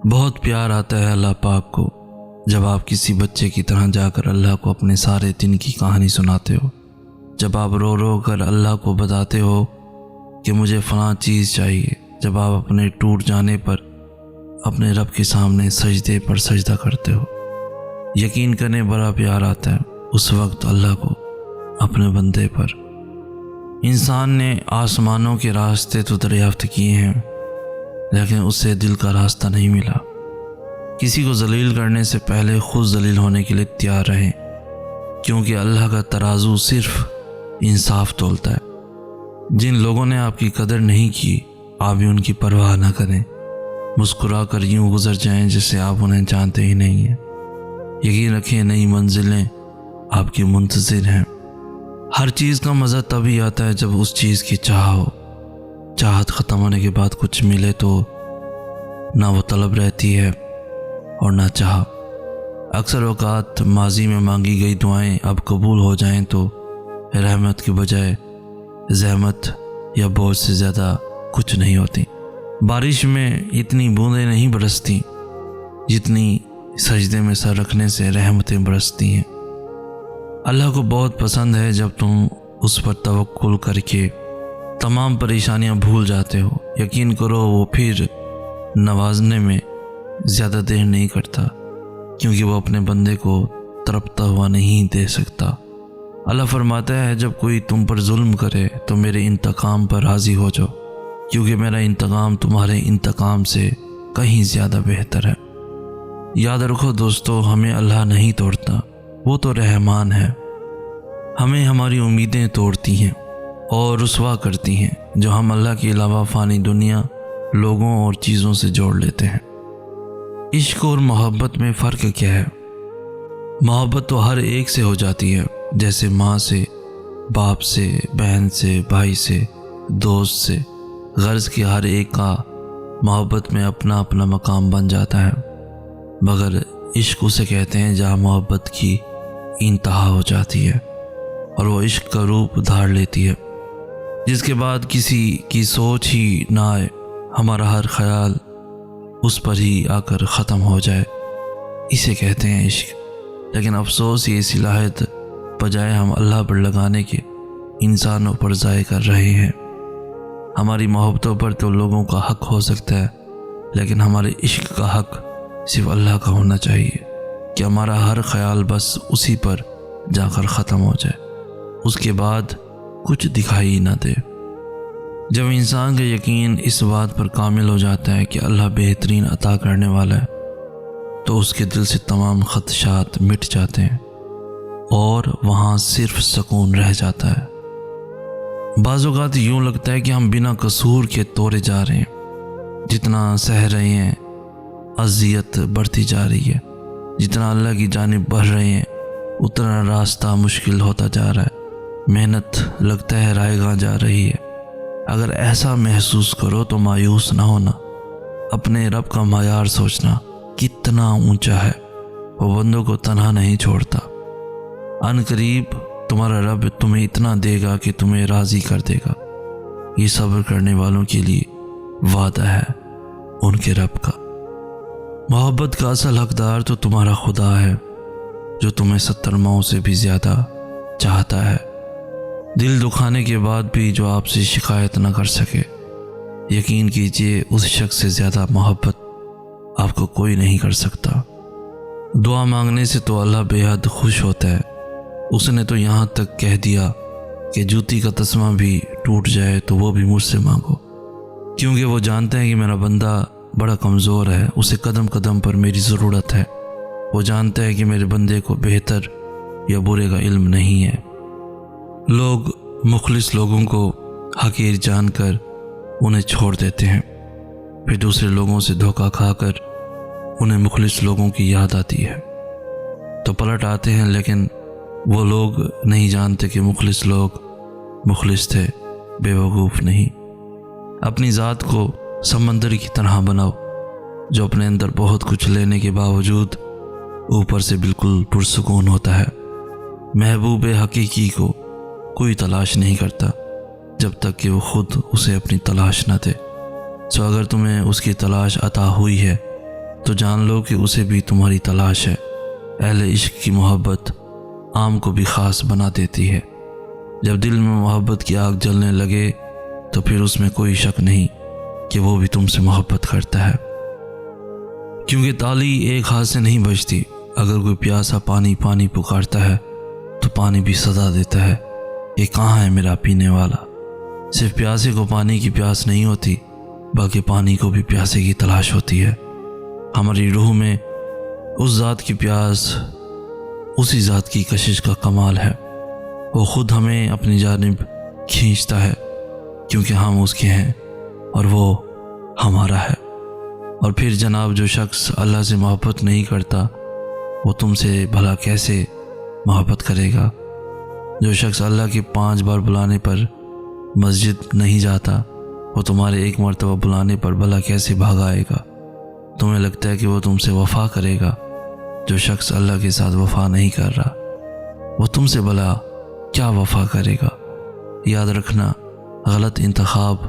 بہت پیار آتا ہے اللہ پاک کو جب آپ کسی بچے کی طرح جا کر اللہ کو اپنے سارے دن کی کہانی سناتے ہو، جب آپ رو رو کر اللہ کو بتاتے ہو کہ مجھے فلاں چیز چاہیے، جب آپ اپنے ٹوٹ جانے پر اپنے رب کے سامنے سجدے پر سجدہ کرتے ہو۔ یقین کرنے بڑا پیار آتا ہے اس وقت اللہ کو اپنے بندے پر۔ انسان نے آسمانوں کے راستے تو دریافت کیے ہیں، لیکن اسے دل کا راستہ نہیں ملا۔ کسی کو ذلیل کرنے سے پہلے خود ذلیل ہونے کے لیے تیار رہیں، کیونکہ اللہ کا ترازو صرف انصاف تولتا ہے۔ جن لوگوں نے آپ کی قدر نہیں کی، آپ بھی ان کی پرواہ نہ کریں، مسکرا کر یوں گزر جائیں جیسے آپ انہیں جانتے ہی نہیں ہیں۔ یقین رکھیں نئی منزلیں آپ کی منتظر ہیں۔ ہر چیز کا مزہ تبھی آتا ہے جب اس چیز کی چاہ ہو۔ چاہت ختم ہونے کے بعد کچھ ملے تو نہ وہ طلب رہتی ہے اور نہ چاہ۔ اکثر اوقات ماضی میں مانگی گئی دعائیں اب قبول ہو جائیں تو رحمت کے بجائے زحمت یا بوجھ سے زیادہ کچھ نہیں ہوتی۔ بارش میں اتنی بوندیں نہیں برستی جتنی سجدے میں سر رکھنے سے رحمتیں برستی ہیں۔ اللہ کو بہت پسند ہے جب تم اس پر توکل کر کے تمام پریشانیاں بھول جاتے ہو۔ یقین کرو وہ پھر نوازنے میں زیادہ دیر نہیں کرتا، کیونکہ وہ اپنے بندے کو تڑپتا ہوا نہیں دے سکتا۔ اللہ فرماتا ہے جب کوئی تم پر ظلم کرے تو میرے انتقام پر راضی ہو جاؤ، کیونکہ میرا انتقام تمہارے انتقام سے کہیں زیادہ بہتر ہے۔ یاد رکھو دوستو، ہمیں اللہ نہیں توڑتا، وہ تو رحمان ہے۔ ہمیں ہماری امیدیں توڑتی ہیں اور رسوا کرتی ہیں جو ہم اللہ کے علاوہ فانی دنیا، لوگوں اور چیزوں سے جوڑ لیتے ہیں۔ عشق اور محبت میں فرق کیا ہے؟ محبت تو ہر ایک سے ہو جاتی ہے، جیسے ماں سے، باپ سے، بہن سے، بھائی سے، دوست سے۔ غرض کہ ہر ایک کا محبت میں اپنا اپنا مقام بن جاتا ہے، مگر عشق اسے کہتے ہیں جہاں محبت کی انتہا ہو جاتی ہے اور وہ عشق کا روپ دھار لیتی ہے، جس کے بعد کسی کی سوچ ہی نہ آئے، ہمارا ہر خیال اس پر ہی آ کر ختم ہو جائے، اسے کہتے ہیں عشق۔ لیکن افسوس یہ صلاحیت بجائے ہم اللہ پر لگانے کے انسانوں پر ضائع کر رہے ہیں۔ ہماری محبتوں پر تو لوگوں کا حق ہو سکتا ہے، لیکن ہمارے عشق کا حق صرف اللہ کا ہونا چاہیے کہ ہمارا ہر خیال بس اسی پر جا کر ختم ہو جائے، اس کے بعد کچھ دکھائی نہ دے۔ جب انسان کا یقین اس بات پر کامل ہو جاتا ہے کہ اللہ بہترین عطا کرنے والا ہے، تو اس کے دل سے تمام خدشات مٹ جاتے ہیں اور وہاں صرف سکون رہ جاتا ہے۔ بعض اوقات یوں لگتا ہے کہ ہم بنا قصور کے توڑے جا رہے ہیں، جتنا سہ رہے ہیں اذیت بڑھتی جا رہی ہے، جتنا اللہ کی جانب بڑھ رہے ہیں اتنا راستہ مشکل ہوتا جا رہا ہے، محنت لگتا ہے رائے گاں جا رہی ہے۔ اگر ایسا محسوس کرو تو مایوس نہ ہونا، اپنے رب کا معیار سوچنا کتنا اونچا ہے، وہ بندوں کو تنہا نہیں چھوڑتا۔ ان قریب تمہارا رب تمہیں اتنا دے گا کہ تمہیں راضی کر دے گا۔ یہ صبر کرنے والوں کے لیے وعدہ ہے ان کے رب کا۔ محبت کا اصل حقدار تو تمہارا خدا ہے، جو تمہیں 70 ماؤں سے بھی زیادہ چاہتا ہے۔ دل دکھانے کے بعد بھی جو آپ سے شکایت نہ کر سکے، یقین کیجئے اس شخص سے زیادہ محبت آپ کو کوئی نہیں کر سکتا۔ دعا مانگنے سے تو اللہ بے حد خوش ہوتا ہے۔ اس نے تو یہاں تک کہہ دیا کہ جوتی کا تسمہ بھی ٹوٹ جائے تو وہ بھی مجھ سے مانگو، کیونکہ وہ جانتا ہے کہ میرا بندہ بڑا کمزور ہے، اسے قدم قدم پر میری ضرورت ہے۔ وہ جانتا ہے کہ میرے بندے کو بہتر یا برے کا علم نہیں ہے۔ لوگ مخلص لوگوں کو حقیر جان کر انہیں چھوڑ دیتے ہیں، پھر دوسرے لوگوں سے دھوکہ کھا کر انہیں مخلص لوگوں کی یاد آتی ہے تو پلٹ آتے ہیں، لیکن وہ لوگ نہیں جانتے کہ مخلص لوگ مخلص تھے، بے وقوف نہیں۔ اپنی ذات کو سمندر کی طرح بناؤ جو اپنے اندر بہت کچھ لینے کے باوجود اوپر سے بالکل پرسکون ہوتا ہے۔ محبوب حقیقی کو کوئی تلاش نہیں کرتا جب تک کہ وہ خود اسے اپنی تلاش نہ دے۔ سو اگر تمہیں اس کی تلاش عطا ہوئی ہے تو جان لو کہ اسے بھی تمہاری تلاش ہے۔ اہل عشق کی محبت عام کو بھی خاص بنا دیتی ہے۔ جب دل میں محبت کی آگ جلنے لگے تو پھر اس میں کوئی شک نہیں کہ وہ بھی تم سے محبت کرتا ہے، کیونکہ تالی ایک ہاتھ سے نہیں بجتی۔ اگر کوئی پیاسا پانی پانی پکارتا ہے تو پانی بھی صدا دیتا ہے، یہ کہاں ہے میرا پینے والا۔ صرف پیاسے کو پانی کی پیاس نہیں ہوتی، بلکہ پانی کو بھی پیاسے کی تلاش ہوتی ہے۔ ہماری روح میں اس ذات کی پیاس، اسی ذات کی کشش کا کمال ہے۔ وہ خود ہمیں اپنی جانب کھینچتا ہے کیونکہ ہم اس کے ہیں اور وہ ہمارا ہے۔ اور پھر جناب جو شخص اللہ سے محبت نہیں کرتا وہ تم سے بھلا کیسے محبت کرے گا؟ جو شخص اللہ کے 5 بار بلانے پر مسجد نہیں جاتا وہ تمہارے 1 مرتبہ بلانے پر بھلا کیسے بھاگ آئے گا؟ تمہیں لگتا ہے کہ وہ تم سے وفا کرے گا؟ جو شخص اللہ کے ساتھ وفا نہیں کر رہا وہ تم سے بھلا کیا وفا کرے گا؟ یاد رکھنا، غلط انتخاب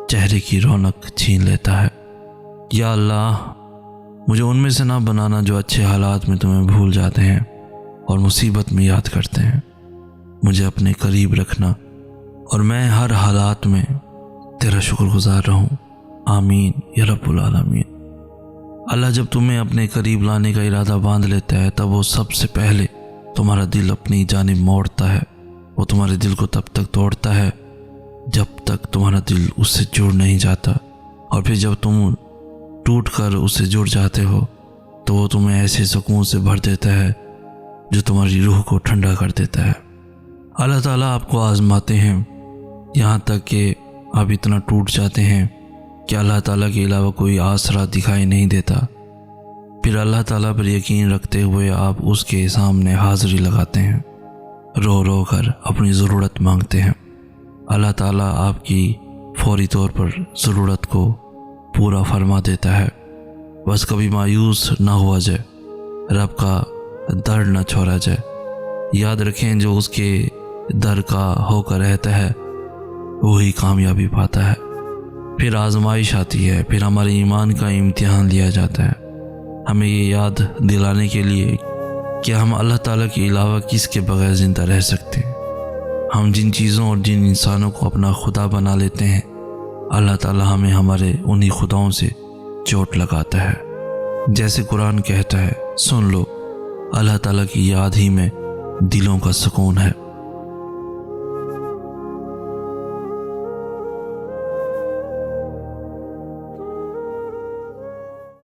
چہرے کی رونق چھین لیتا ہے۔ یا اللہ، مجھے ان میں سے نہ بنانا جو اچھے حالات میں تمہیں بھول جاتے ہیں اور مصیبت میں یاد کرتے ہیں۔ مجھے اپنے قریب رکھنا اور میں ہر حالات میں تیرا شکر گزار رہوں۔ آمین یا رب العالمین۔ اللہ جب تمہیں اپنے قریب لانے کا ارادہ باندھ لیتا ہے تب وہ سب سے پہلے تمہارا دل اپنی جانب موڑتا ہے۔ وہ تمہارے دل کو تب تک توڑتا ہے جب تک تمہارا دل اس سے جڑ نہیں جاتا، اور پھر جب تم ٹوٹ کر اس سے جڑ جاتے ہو تو وہ تمہیں ایسے سکون سے بھر دیتا ہے جو تمہاری روح کو ٹھنڈا کر دیتا ہے۔ اللہ تعالیٰ آپ کو آزماتے ہیں یہاں تک کہ آپ اتنا ٹوٹ جاتے ہیں کہ اللہ تعالیٰ کے علاوہ کوئی آسرا دکھائی نہیں دیتا۔ پھر اللہ تعالیٰ پر یقین رکھتے ہوئے آپ اس کے سامنے حاضری لگاتے ہیں، رو رو کر اپنی ضرورت مانگتے ہیں۔ اللہ تعالیٰ آپ کی فوری طور پر ضرورت کو پورا فرما دیتا ہے۔ بس کبھی مایوس نہ ہوا جائے، رب کا در نہ چھوڑا جائے۔ یاد رکھیں جو اس کے در کا ہو کر رہتا ہے وہی کامیابی پاتا ہے۔ پھر آزمائش آتی ہے، پھر ہمارے ایمان کا امتحان لیا جاتا ہے، ہمیں یہ یاد دلانے کے لیے کہ ہم اللہ تعالیٰ کے علاوہ کس کے بغیر زندہ رہ سکتے ہیں۔ ہم جن چیزوں اور جن انسانوں کو اپنا خدا بنا لیتے ہیں اللہ تعالیٰ ہمیں ہمارے انہی خداؤں سے چوٹ لگاتا ہے۔ جیسے قرآن کہتا ہے، سن لو اللہ تعالیٰ کی یاد ہی میں دلوں کا سکون ہے۔